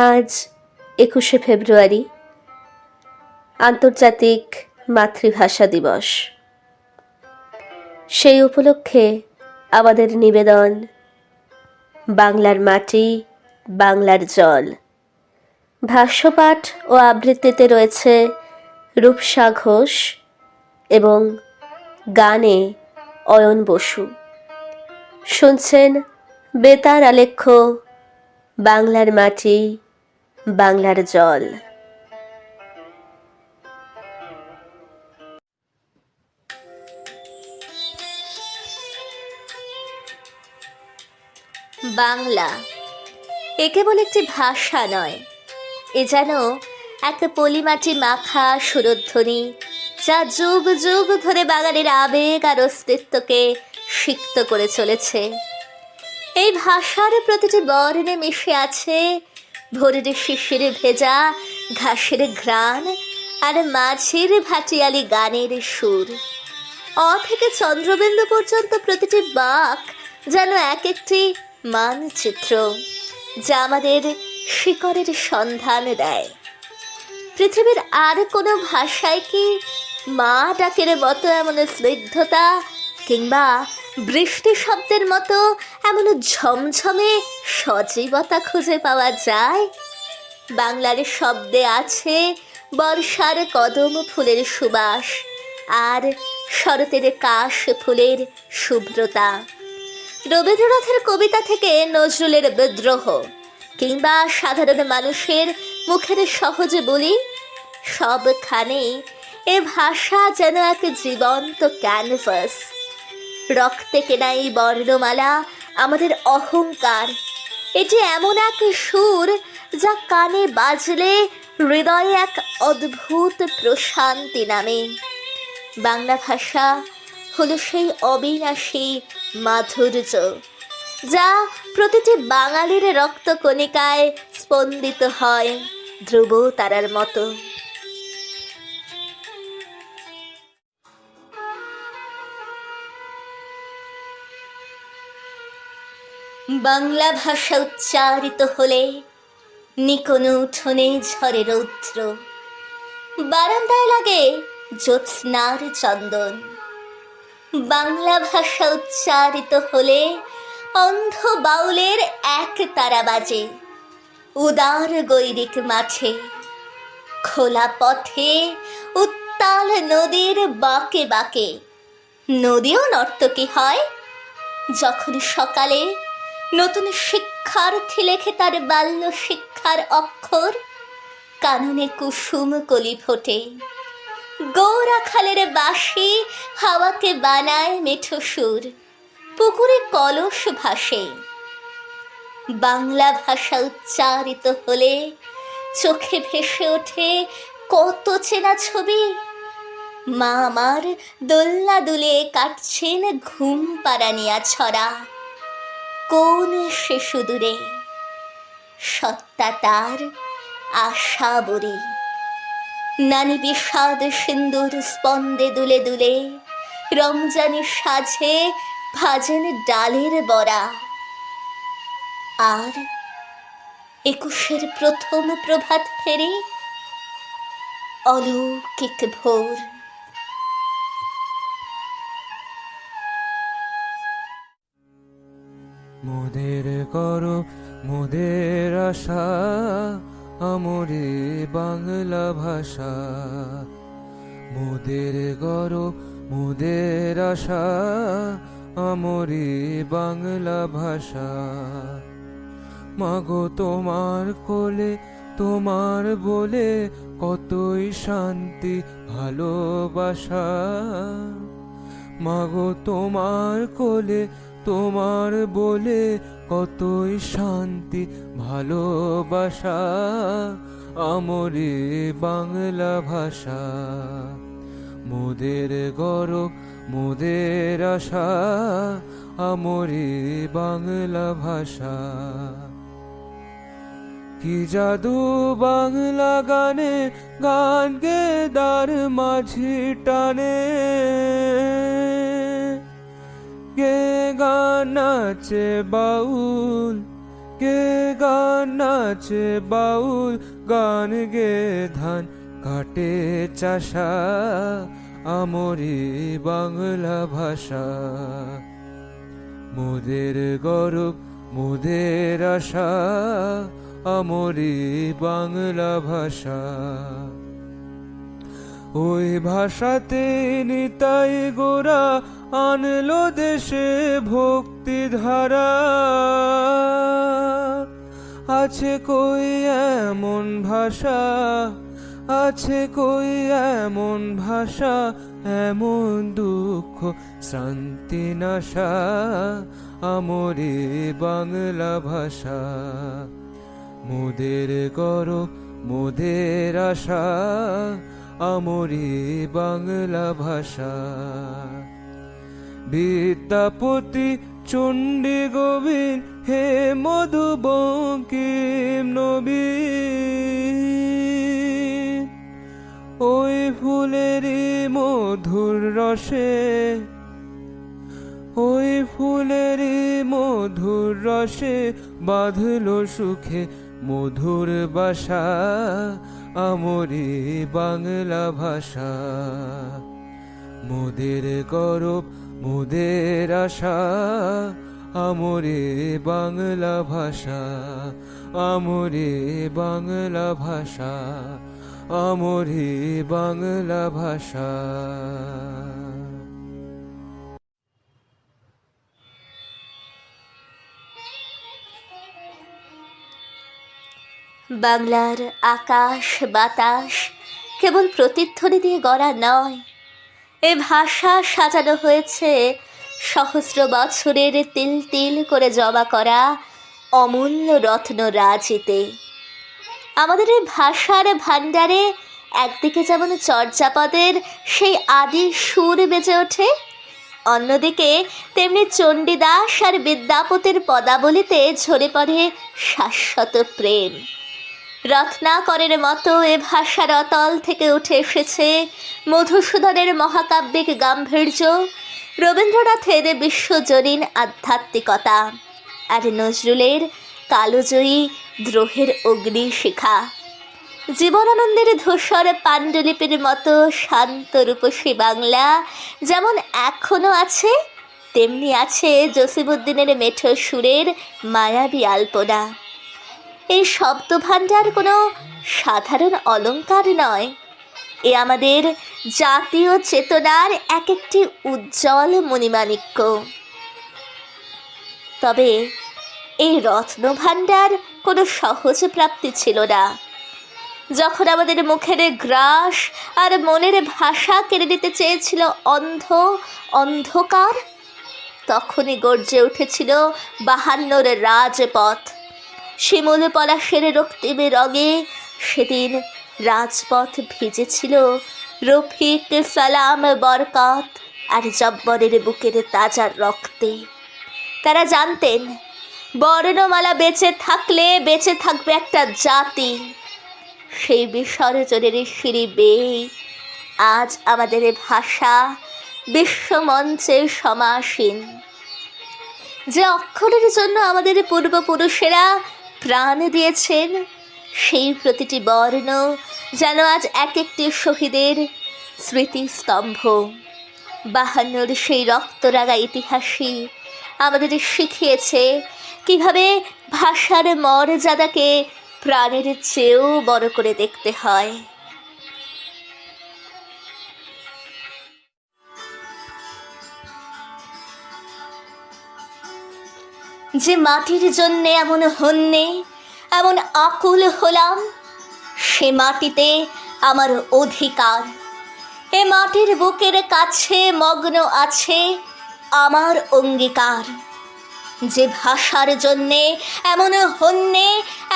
আজ ২১শে ফেব্রুয়ারি, আন্তর্জাতিক মাতৃভাষা দিবস। সেই উপলক্ষে আমাদের নিবেদন বাংলার মাটি, বাংলার জল। ভাষ্যপাঠ ও আবৃত্তিতে রয়েছে রূপসা ঘোষ এবং গানে অয়ন বসু। শুনছেন বেতার আলেখ্য বাংলার মাটি, বাংলার জল। বাংলা এ কেবল একটি ভাষা নয়, এ যেন এক পলিমাটি মাখা সুরধ্বনি, যা যুগ যুগ ধরে বাঙালির আবেগ আর অস্তিত্বকে সিক্ত করে চলেছে। এই ভাষার প্রতিটি বর্ণে মিশে আছে ভোরের শিশিরে ভেজা ঘাসের ঘ্রাণ আর মাঝির ভাটিয়ালি গানের সুর। অ থেকে চন্দ্রবিন্দু পর্যন্ত প্রতিটি বাঁক যেন এক একটি মানচিত্র, যা আমাদের শিকড়ের সন্ধান দেয়। পৃথিবীর আর কোনো ভাষায় কি মা ডাকের মতো এমন স্নিগ্ধতা কিংবা বৃষ্টি শব্দের মতো এমন ঝমঝমে সজীবতা খুঁজে পাওয়া যায়? বাংলার শব্দে আছে বর্ষার কদম ফুলের সুবাস আর শরতের কাশ ফুলের শুভ্রতা। রবীন্দ্রনাথের কবিতা থেকে নজরুলের বিদ্রোহ কিংবা সাধারণ মানুষের মুখের সহজে বলি, সবখানেই এ ভাষা যেন এক জীবন্ত ক্যানভাস। রক্তে কেনা এই বর্ণমালা আমাদের অহংকার। এটি এমন এক সুর যা কানে বাজলে হৃদয়ে এক অদ্ভুত প্রশান্তি নামে। বাংলা ভাষা হলো সেই অবিনাশী মাধুর্য, যা প্রতিটি বাঙালির রক্তকণিকায় স্পন্দিত হয় ধ্রুব তারার মতো। বাংলা ভাষা উচ্চারিত হলে নিকোনো উঠোনে ঝরে রৌদ্র, বারান্দায় লাগে জ্যোৎস্নার চন্দন। বাংলা ভাষা উচ্চারিত হলে অন্ধ বাউলের এক তারা বাজে উদার গৈরিক মাঠে। খোলা পথে উত্তাল নদীর বাঁকে বাঁকে নদীও নর্তকী হয়, যখন সকালে নতুন শিক্ষার্থী লেখে তার বাল্য শিক্ষার অক্ষর। কাননে কুসুম কলি ফোটে, গৌরা খালের বাঁশি হাওয়াকে বানায় মেঠো সুর, পুকুরে কলস ভাসে। বাংলা ভাষা উচ্চারিত হলে চোখে ভেসে ওঠে কত চেনা ছবি। মা আমার দোলনা দুলে কাটছেন ঘুম পাড়ানিয়া ছড়া, কোন সে সুদূরে সত্তা তার আশা বরি। নানি বিষাদ সিন্দুর স্পন্দে দুলে দুলে রমজানি সাজে ভাজেন ডালের বড়া। আর ২১শে প্রথম প্রভাত ফেরে অলৌকিক ভোর। মোদের করো মোদের আশা, আমরে বাংলা ভাষা। মোদের করো মোদের আশা, আমরে বাংলা ভাষা। মাগো তোমার কোলে তোমার বলে কতই শান্তি ভালোবাসা। মাগো তোমার কোলে তোমার বলে কতই শান্তি ভালোবাসা। আমরে বাংলা ভাষা। মোদের গৌরব মোদের আশা, আমরে বাংলা ভাষা। কি জাদু বাংলা গানে, গান গে দার মাঝি টানে। গে গান নাচে বাউল, কে গান নাচে বাউল গান গে ধান কাটে চাষা আমরি বাংলা ভাষা। মোদের গৌরব মোদের আশা আমরি বাংলা ভাষা। ওই ভাষাতে নিতাই গোরা আনলো দেশে ভক্তি ধারা। আছে কই এমন ভাষা, আছে কই এমন ভাষা, এমন দুঃখ শান্তি নাশা আমরি বাংলা ভাষা। মোদের গৌরব মোদের আশা আমরি বাংলা ভাষা। বিদ্যাপতি চণ্ডী গোবিন্দ হে মধু বঙ্কিম নবীন, ওই ফুলেরই মধুর রসে, ওই ফুলেরই মধুর রসে বাঁধলো সুখে মধুর বাসা আমরি বাংলা ভাষা। মোদের গৌরব মোদের আশা আমরি বাংলা ভাষা, আমরি বাংলা ভাষা, আমরি বাংলা ভাষা। বাংলার আকাশ বাতাস কেবল প্রতিধ্বনি দিয়ে গড়া নয়, এ ভাষা সাজানো হয়েছে সহস্র বছরের তিল তিল করে জমা করা অমূল্য রত্ন রাজিতে। আমাদের এই ভাষার ভাণ্ডারে একদিকে যেমন চর্যাপদের সেই আদি সুর বেজে ওঠে, অন্যদিকে তেমনি চণ্ডীদাস আর বিদ্যাপতির পদাবলিতে ঝরে পড়ে শাশ্বত প্রেম। রত্নাকরের মতো এ ভাষার অতল থেকে উঠে এসেছে মধুসূদনের মহাকাব্যিক গাম্ভীর্য, রবীন্দ্রনাথের বিশ্বজনীন আধ্যাত্মিকতা, আর নজরুলের কালোজয়ী দ্রোহের অগ্নিশিখা। জীবনানন্দের ধূসর পাণ্ডুলিপির মতো শান্ত রূপসী বাংলা যেমন এখনও আছে, তেমনি আছে জসিমউদ্দিনের মেঠো সুরের মায়াবী আলপনা। এই শব্দভাণ্ডার কোনো সাধারণ অলংকার নয়, এ আমাদের জাতীয় চেতনার এক একটি উজ্জ্বল মণিমাণিক্য। তবে এই রত্নভাণ্ডার কোনো সহজ প্রাপ্তি ছিল না। যখন আমাদের মুখের গ্রাস আর মনের ভাষা কেড়ে নিতে চেয়েছিল অন্ধকার, তখনই গর্জে উঠেছিল 52 রাজপথ। শিমুল পলাশের রক্তিম রঙে সেদিন রাজপথ ভিজেছিল রফিক, সালাম, বরকত আর জব্বরের বুকের তাজা রক্তে। তারা জানতেন বর্ণমালা বেঁচে থাকলে বেঁচে থাকবে একটা জাতি। সেই বিসর্জনের সিঁড়ি বেয়ে আজ আমাদের ভাষা বিশ্বমঞ্চে সমাসীন। যে অক্ষরের জন্য আমাদের পূর্বপুরুষেরা প্রাণ দিয়েছেন, সেই প্রতিটি বর্ণ যেন আজ এক একটি শহীদের স্মৃতিস্তম্ভ। 52 সেই রক্তরাঙা ইতিহাসই আমাদের শিখিয়েছে কিভাবে ভাষার মর্যাদাকে প্রাণের চেয়েও বড় করে দেখতে হয়। যে মাটির জন্যে এমন হন্যে এমন আকুল হলাম, সে মাটিতে আমার অধিকার। এ মাটির বুকের কাছে মগ্ন আছে আমার অঙ্গীকার। যে ভাষার জন্যে এমন হন্যে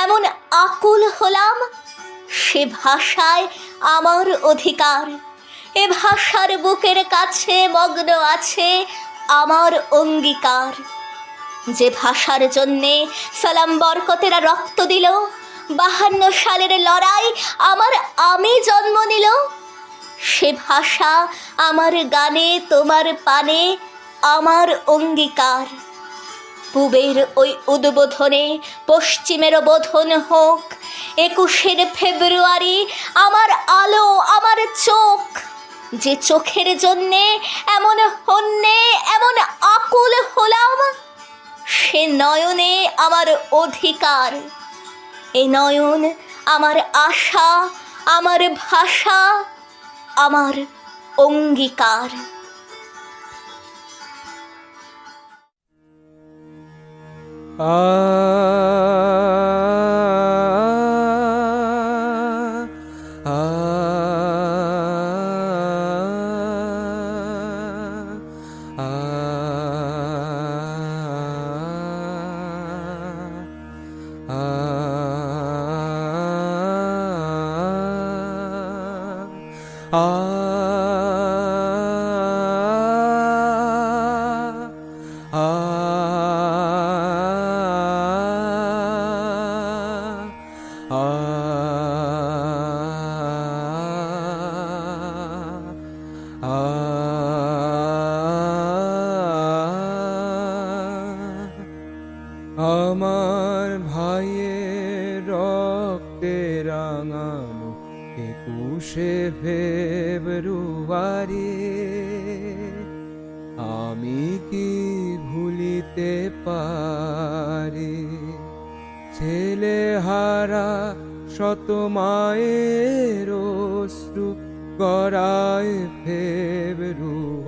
এমন আকুল হলাম, সে ভাষায় আমার অধিকার। এ ভাষার বুকের কাছে মগ্ন আছে আমার অঙ্গীকার। যে ভাষার জন্যে সালাম বরকতেরা রক্ত দিল, 52 সালের লড়াই আমার আমি জন্ম নিল, সে ভাষা আমার গানে তোমার পানে আমার অঙ্গীকার। পূবের ওই উদ্বোধনে পশ্চিমের বোধন হোক। 21শে ফেব্রুয়ারি আমার আলো, আমার চোখ, যে চোখের জন্যে এমন হন্যে, এমন আকুল হলাম, সে নয়নে আমার অধিকার। এ নয়ন আমার আশা, আমার ভাষা, আমার অঙ্গীকার। আমার ভাইয়ের রক্তে রাঙানো 21শে ফেব্রুয়ারি আমি কি ভুলিতে পারি? ছেলে হারা শত মায়ের অশ্রু গড়ায় ফেব্রুয়ারি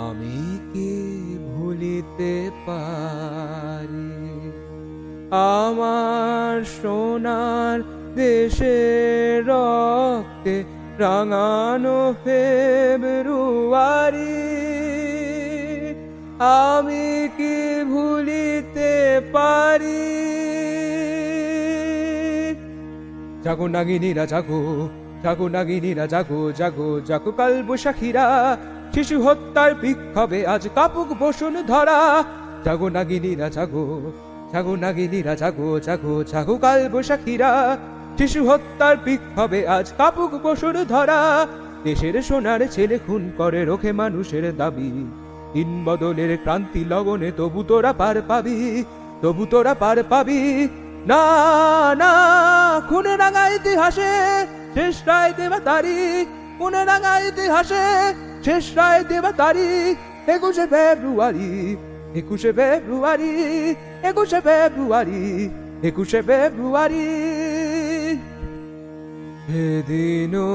আমি কি ভুলিতে পারি? আমার সোনার দেশের রক্তে রাঙানো ফেব্রুয়ারি আমি কি ভুলিতে পারি? জাগো নাগিনীরা জাগো, জাগো নাগিনীরা জাগো, জাগো জাগো কালবৈশাখীরা, শিশু হত্যার বিক্ষোভে আজ কাপুক বসুন ধরা। জাগো নাগিনীরা জাগো, জাগো নাগিনীরা জাগো, জাগো জাগো কালবৈশাখীরা, শিশু হত্যার বিক্ষোভে আজ কাপুক বসুন ধরা। দেশের সোনার ছেলে খুন করে রোখে মানুষের দাবি, দিন বদলের ক্রান্তি লগনে তবু তোরা পার পাবি, তবু তোরা পার পাবি। না না, খুনে রাঙা ইতিহাসে শেষ রায় দেবা তারিখ, খুনে রাঙা ইতিহাসে শেষ রায় দেবা তারিখ 21শে ফেব্রুয়ারি, 21শে ফেব্রুয়ারি, 21শে ফেব্রুয়ারি, 21শে ফেব্রুয়ারি। সেদিনও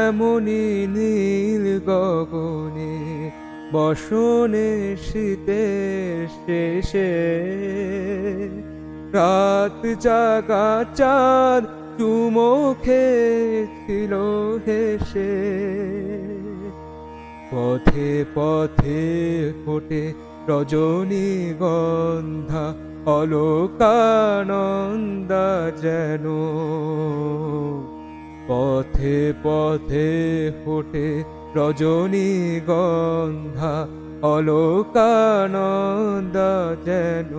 এমনই নীল গগনে বসনে শীতের শেষে রাত জাগা চাঁদ চুমো খেয়েছিল হেসে। পথে পথে ফোটে রজনীগন্ধা অলকানন্দা যেন, পথে পথে ফোটে রজনীগন্ধা অলকানন্দা যেন।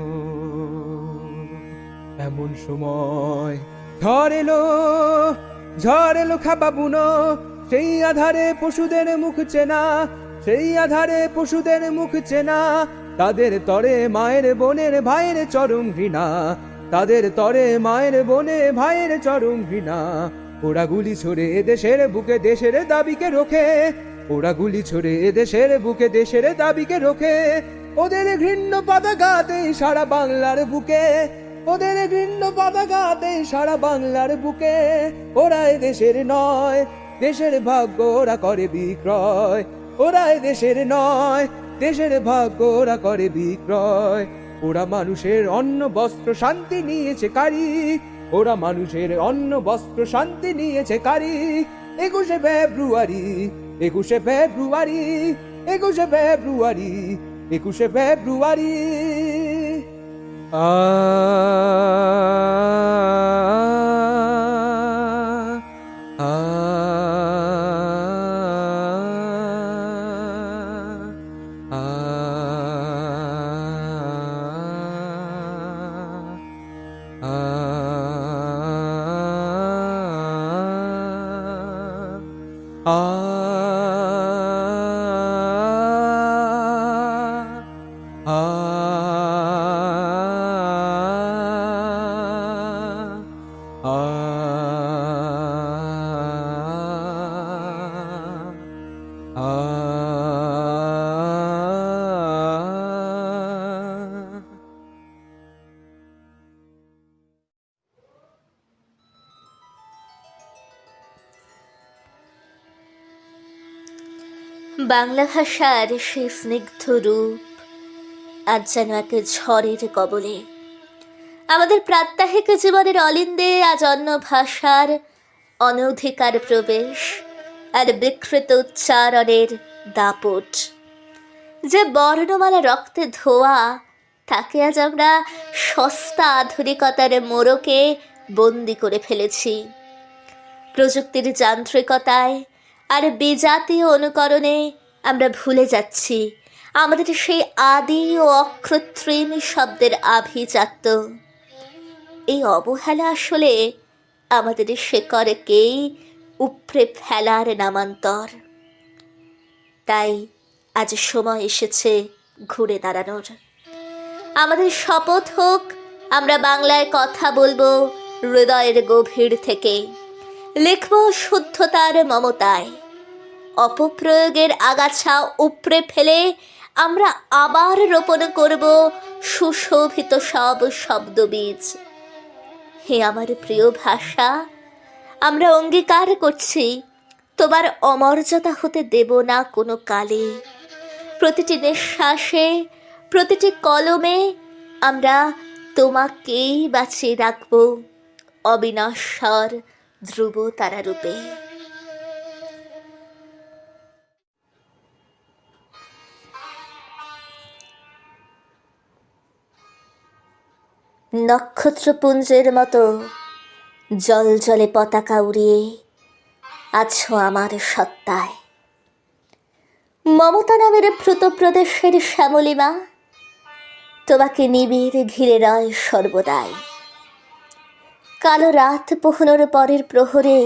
এমন সময় ঝড় এলো, ঝড় এলো খাপা বুনো, সেই আধারে পশুদের মুখ চেনা, সেই আধারে পশুদের মুখ চেনা। তাদের তরে মায়ের বোনের ভাইয়ের চরম ঘৃণা, তাদের তরে মায়ের বোনে ভাইয়ের চরম ঘৃণা। ওরা গুলি ছড়ে দেশের বুকে দেশের দাবিকে রোখে, ওরা গুলি ছড়ে দেশের বুকে দেশের দাবিকে রোখে। ওদের ঘৃণ্য পতাকাতে সারা বাংলার বুকে, ওদের ঘৃণ্য পতাকাতে সারা বাংলার বুকে। ওরা এ দেশের নয়, দেশের ভাগ্য ওরা করে বিক্রয়, ওরা এ দেশের নয়, দেশের ভাগ্য ওরা করে বিক্রয়। ওরা মানুষের অন্ন বস্ত্র শান্তি নিয়েছে কারি, ওরা মানুষের অন্ন বস্ত্র শান্তি নিয়েছে কারি। 21শে ফেব্রুয়ারি, 21শে ফেব্রুয়ারি, 21শে ফেব্রুয়ারি, 21শে ফেব্রুয়ারি। আ আ আ বাংলা ভাষার সেই স্নিগ্ধ রূপ আজ যেন এক ঝড়ের কবলে। আমাদের প্রাত্যহিক জীবনের অলিন্দে আজ অন্য ভাষার অনধিকার প্রবেশ আর বিকৃত উচ্চারণের দাপট। যে বর্ণমালা রক্তে ধোয়া, তাকে আজ আমরা সস্তা আধুনিকতার মোড়কে বন্দি করে ফেলেছি। প্রযুক্তির যান্ত্রিকতায় আর বিজাতীয় অনুকরণে আমরা ভুলে যাচ্ছি আমাদের সেই আদি ও অকৃত্রিম শব্দের আভিজাত্য। এই অবহেলা আসলে আমাদের শেকড়কেই উপড়ে ফেলার নামান্তর। তাই আজ সময় এসেছে ঘুরে দাঁড়ানোর। আমাদের শপথ হোক, আমরা বাংলায় কথা বলবো হৃদয়ের গভীর থেকে, লিখব শুদ্ধতার মমতায়। অপপ্রয়োগের আগাছা উপড়ে ফেলে আমরা আবার রোপণ করব সুশোভিত সব শব্দবীজ। হে আমার প্রিয় ভাষা, আমরা অঙ্গীকার করছি তোমার অমর্যাদা হতে দেব না কোনো কালে। প্রতিটি নিঃশ্বাসে, প্রতিটি কলমে আমরা তোমাকেই বাঁচিয়ে রাখব অবিনশ্বর ধ্রুব তারারূপে। নক্ষত্রপুঞ্জের মতো জল জলে পতাকা উড়িয়ে আছো আমার সত্তায়। মমতা নামের প্লুত প্রদেশের শ্যামলিমা তোমাকে নিবিড় ঘিরে রয় সর্বদাই। কালো রাত পোহনোর পরের প্রহরে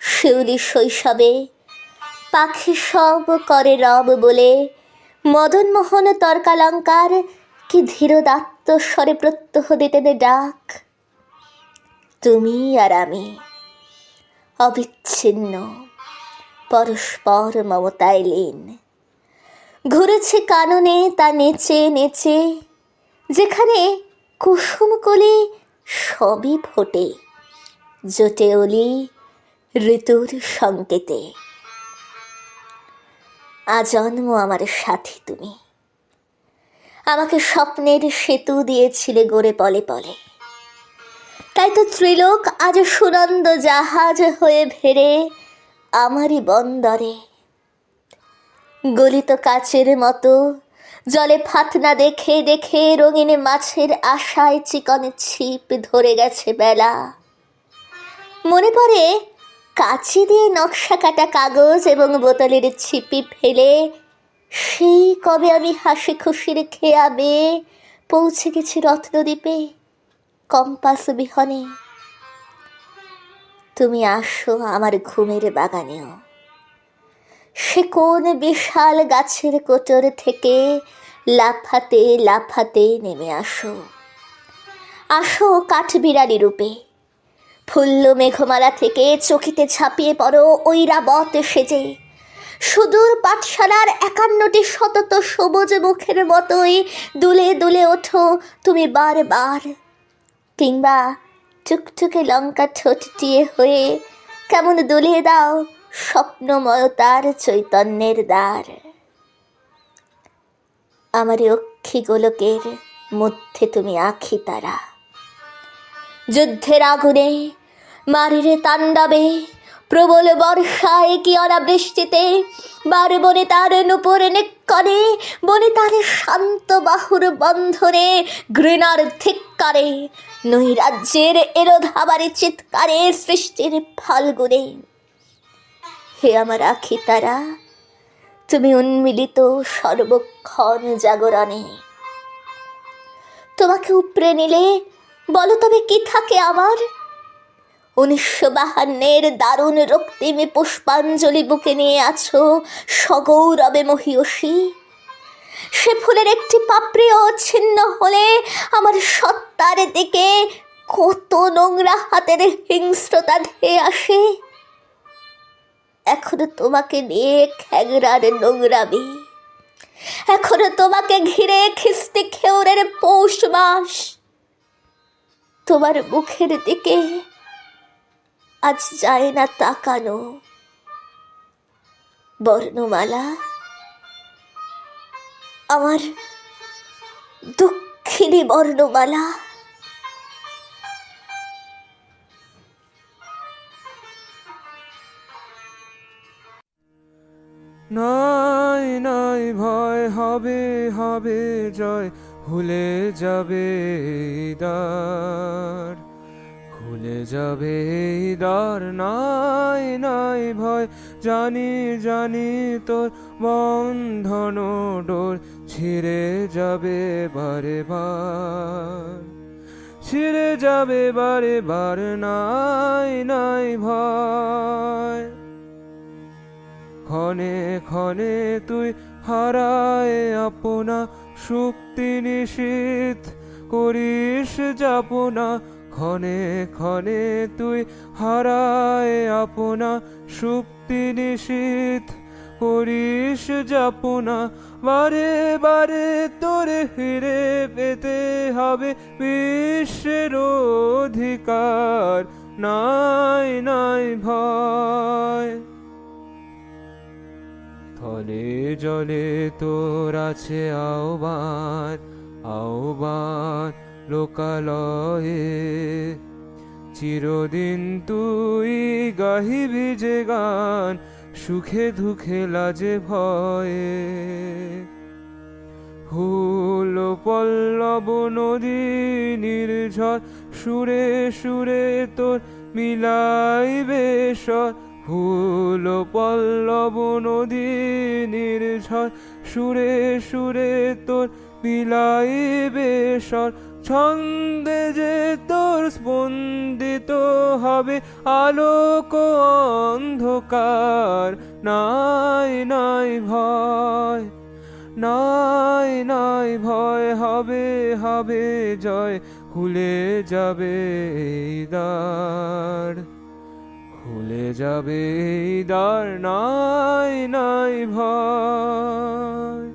শিউলি শৈশবে পাখি সব করে রব বলে মদনমোহন তর্কালঙ্কার কি ধীরদাত্ত স্বরে প্রত্যহ দিতেন ডাক। তুমি আর আমি অবিচ্ছিন্ন, পরস্পর মমতায় লীন। ঘুরেছে কাননে তা নেচে নেচে, যেখানে কুসুমকলি সবই ফোটে, জোটে অলি ঋতুর সংকেতে। আজন্ম আমার সাথী তুমি, আমাকে স্বপ্নের সেতু দিয়েছিলে গড়ে পলে পলে। তাই তো ত্রিলোক আজ সুনন্দ জাহাজ হয়ে ভেড়ে আমারই বন্দরে। গলিত কাচের মতো জলে ফাতনা দেখে দেখে রঙিন মাছের আশায় চিকন ছিপ ধরে গেছে বেলা। মনে পড়ে কাচি দিয়ে নকশা কাটা কাগজ এবং বোতলের ছিপি ফেলে সেই কবে আমি হাসি খুশির খেয়া বেয়ে পৌঁছে গেছি রত্নদ্বীপে কম্পাস বিহনে। তুমি আসো আমার ঘুমের বাগানেও, সে কোন বিশাল গাছের কোটর থেকে লাফাতে লাফাতে নেমে আসো। আসো কাঠবিড়ালি রূপে, ফুল্ল মেঘমালা থেকে চকিতে ঝাঁপিয়ে পড়ো ঐরাবত সেজে। সুদূর পাঠশালার 51টি শতত সবুজ মুখের মতোই দুলে দুলে ওঠো তুমি বারবার। কিংবা টুকটুকে লঙ্কা ঠোঁটিয়ে হয়ে কেমন দুলিয়ে দাও স্বপ্নময়তার চৈতন্যের দ্বার। আমার অক্ষি গোলকের মধ্যে তুমি আখি তারা। যুদ্ধের আগুনে মারিরে তাণ্ডবে, প্রবল বর্ষায় কি অনাবৃষ্টিতে, বার বনে তার নূপুর নিক্কণে, বনে তার শান্ত বাহুর বন্ধনে ঘৃণার ধিক্কারে, নৈরাজ্যের এলোধাবারে চিৎকারে সৃষ্টির ফাল্গুনে। হে আমার আখি তারা, তুমি উন্মিলিত সর্বক্ষণ জাগরণে। তোমাকে উপড়ে নিলে বলো তবে কি থাকে আমার? 1952 দারুণ রক্তিমে পুষ্পাঞ্জলি বুকে নিয়ে আছো সগৌরবে মহিয়সী। সে ফুলের একটি পাপড়িও ছিন্ন হলে আমার সত্তার দিকে কত নোংরা হাতের হিংস্রতা ধেয়ে আসে। এখনো তোমাকে নিয়ে খ্যাংরার নোংরামি, এখনো তোমাকে ঘিরে খিস্তি খেউরের পৌষ মাস। তোমার মুখের দিকে আজ যায় না তাকানো। বর্ণমালা, আমার দুঃখিনী বর্ণমালা। নাই নাই ভয়, হবে হবে জয়, ভুলে যাবে এই দ্বার, খুলে যাবে এই দ্বার। নাই নাই ভয়, জানি জানি তোর বন্ধন ডোর ছিঁড়ে যাবে বারে বার, ছিঁড়ে যাবে বারে বার। নাই নাই ভয়, ক্ষণে ক্ষণে তুই হারায় আপনা, শক্তি নিশীথ করিস যাপনা। ক্ষণে ক্ষণে তুই হারায় আপনা, শক্তি নিশীথ করিস যাপনা। বারে বারে তোরে ফিরে পেতে হবে বিশ্বের অধিকার। নাই নাই ভয়, থলে জলে তোর আছে আহ্বান, আহ্বান লোকালয়ে। চিরদিন তুই গাহিবি যে গান, সুখে দুঃখে লাজে ভয়ে। ফুল পল্লব নদী নির্ঝর, সুরে সুরে তোর মিলাইবে স্বর। ফুল পল্লব নদী নির্ঝর, সুরে সুরে তোর মিলাইবে স্বর। ছন্দে যে তোর স্পন্দিত হবে আলোক অন্ধকার। নাই নাই ভয়, নাই নাই ভয়, হবে হবে জয়, খুলে যাবে এই দ্বার, খুলে যাবে এই দ্বার। নাই নাই ভয়।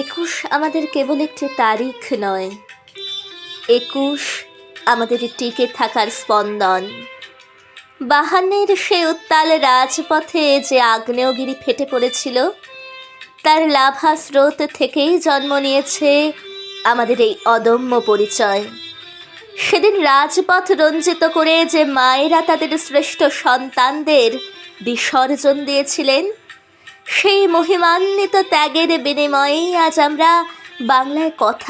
একুশ আমাদের কেবল একটি তারিখ নয়, একুশ আমাদের টিকে থাকার স্পন্দন। 52-এর সে উত্তাল রাজপথে যে আগ্নেয়গিরি ফেটে পড়েছিল, তার লাভা স্রোত থেকেই জন্ম নিয়েছে আমাদের এই অদম্য পরিচয়। সেদিন রাজপথ রঞ্জিত করে যে মায়েরা তাদের শ্রেষ্ঠ সন্তানদের বিসর্জন দিয়েছিলেন, সেই মহিমান্বিত ত্যাগের বিনিময়ে আজ আমরা বাংলায় কথা